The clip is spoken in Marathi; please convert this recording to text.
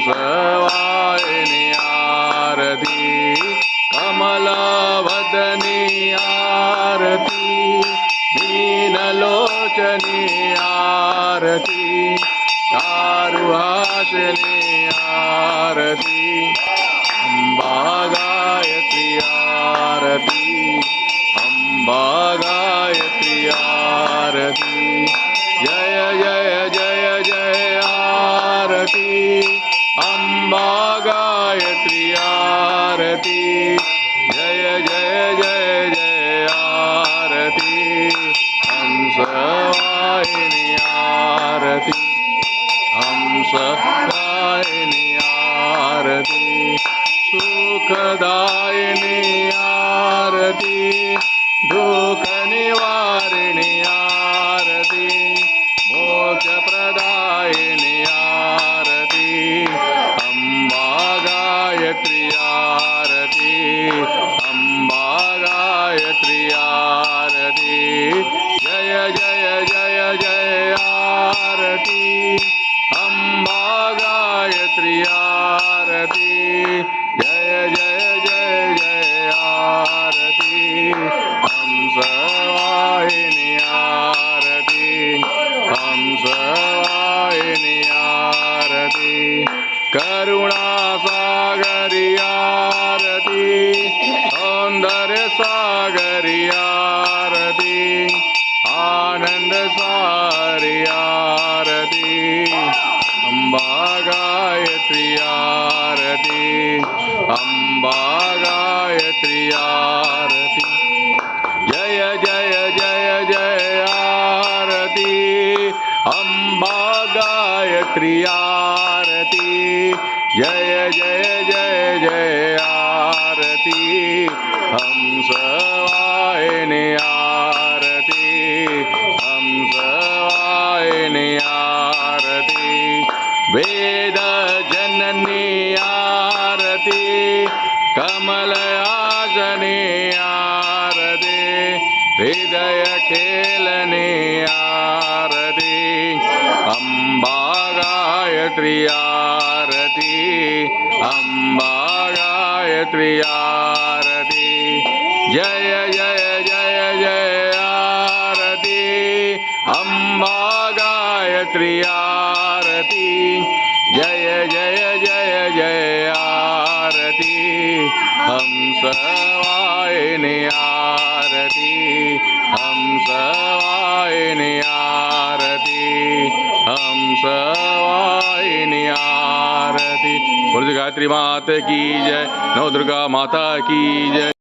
हंसवाहिनी आरती कमलवदनी आरती मीनलोचनी आरती चारुहासिनी आरती अम्बा गायत्री आरती अम्बा गायत्री आरती जय जय जय जय आरती अम्बा गायत्री आरती जय जय जय जय आरती हंसवाहिनी आरती हंसवाहिनी आरती सुखदायिनी आरती दुःख निवारिणी आरती मोक्षप्रदायिनी आरती अम्बा गायत्री आरती अम्बा गायत्री आरती जय जय जय जय आरती अम्बा गायत्री आरती जय जय जय जय आरती हंसवाहिनी आरती हंसवाहिनी आरती करुणासागरी आरती सौंदर्य सागरी आरती आनंद सारी आरती अम्बा गायत्री आरती अम्बा गायत्री आरती जय जय जय जय आरती अम्बा गायत्री आरती जय जय जय जय आरती हंसवाहिनी आरती हंसवाहिनी आरती वेद जननी आरती कमलयाजनी आरती हृदय खेलनी आरती अम्बा गायत्री आरती अम्बा गायत्री आरती जय जय जय जय आरती अम्बा गायत्री आरती जय जय जय जय आरती हंसवाहिनी आरती हंसवाहिनी आरती हंसवाहिनी आरती बोलो गायत्री माता की जय नवदुर्गा माता की जय।